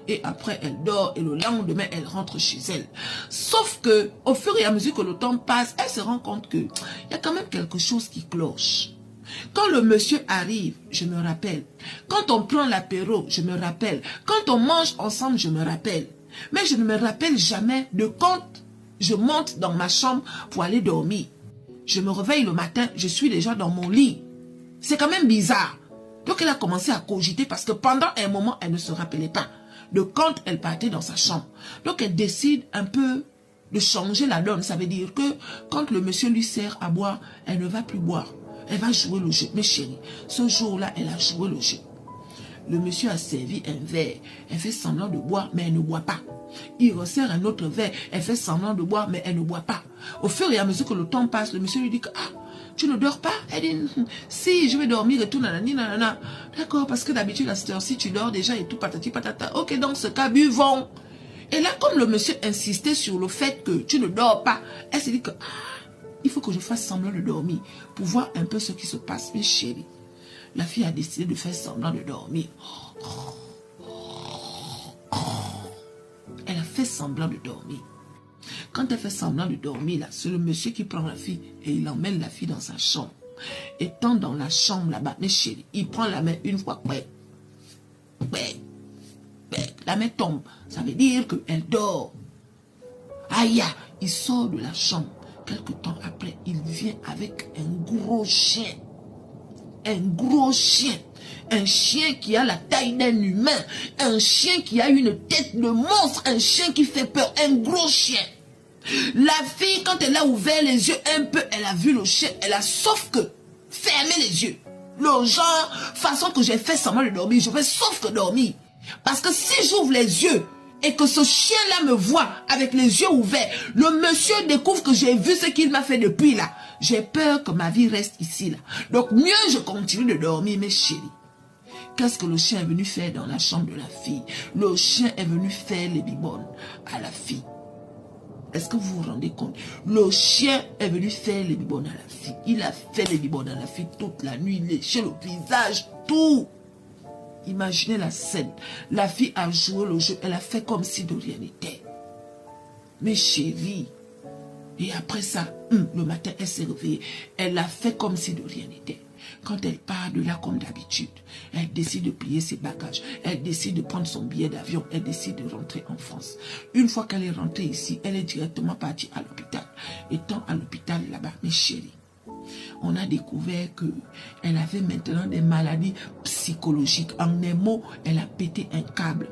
et après elle dort et le lendemain elle rentre chez elle. Sauf que au fur et à mesure que le temps passe, elle se rend compte que il y a quand même quelque chose qui cloche. Quand le monsieur arrive, je me rappelle. Quand on prend l'apéro, je me rappelle. Quand on mange ensemble, je me rappelle. Mais je ne me rappelle jamais de quand je monte dans ma chambre pour aller dormir. Je me réveille le matin, je suis déjà dans mon lit. C'est quand même bizarre. Donc elle a commencé à cogiter parce que pendant un moment, elle ne se rappelait pas de quand elle partait dans sa chambre. Donc elle décide un peu de changer la donne. Ça veut dire que quand le monsieur lui sert à boire, elle ne va plus boire. Elle va jouer le jeu. Mais chérie, ce jour-là, elle a joué le jeu. Le monsieur a servi un verre. Elle fait semblant de boire, mais elle ne boit pas. Il resserre un autre verre. Elle fait semblant de boire, mais elle ne boit pas. Au fur et à mesure que le temps passe, le monsieur lui dit que, ah, tu ne dors pas? Elle dit, si, je vais dormir et tout, nanani, nanana. D'accord, parce que d'habitude, à cette heure-ci, tu dors déjà et tout, patati, patata. Ok, dans ce cas, buvons. Et là, comme le monsieur insistait sur le fait que tu ne dors pas, elle s'est dit que, ah, il faut que je fasse semblant de dormir pour voir un peu ce qui se passe. Mais chérie, la fille a décidé de faire semblant de dormir. Elle a fait semblant de dormir. Quand elle fait semblant de dormir, là, c'est le monsieur qui prend la fille et il emmène la fille dans sa chambre. Étant dans la chambre là-bas, mais chérie, il prend la main une fois, la main tombe. Ça veut dire qu'elle dort. Aïe, il sort de la chambre. Quelque temps après, il vient avec un gros chien. Un gros chien. Un chien qui a la taille d'un humain. Un chien qui a une tête de monstre. Un chien qui fait peur. Un gros chien. La fille, quand elle a ouvert les yeux un peu, elle a vu le chien. Elle a sauf que fermé les yeux. Le genre, façon que j'ai fait semblant de dormir, je fais sauf que dormir. Parce que si j'ouvre les yeux et que ce chien-là me voit avec les yeux ouverts, le monsieur découvre que j'ai vu ce qu'il m'a fait depuis là. J'ai peur que ma vie reste ici là. Donc mieux je continue de dormir, mes chéris. Qu'est-ce que le chien est venu faire dans la chambre de la fille? Le chien est venu faire les bibones à la fille. Est-ce que vous vous rendez compte? Le chien est venu faire les bibones à la fille. Il a fait les bibones à la fille toute la nuit, léché le visage, tout. Imaginez la scène. La fille a joué le jeu. Elle a fait comme si de rien n'était. Mais chérie. Et après ça, le matin, elle s'est réveillée. Elle a fait comme si de rien n'était. Quand elle part de là comme d'habitude, elle décide de plier ses bagages. Elle décide de prendre son billet d'avion. Elle décide de rentrer en France. Une fois qu'elle est rentrée ici, elle est directement partie à l'hôpital. Étant à l'hôpital là-bas, mes chéris, on a découvert qu'elle avait maintenant des maladies psychologiques. En un mot, elle a pété un câble.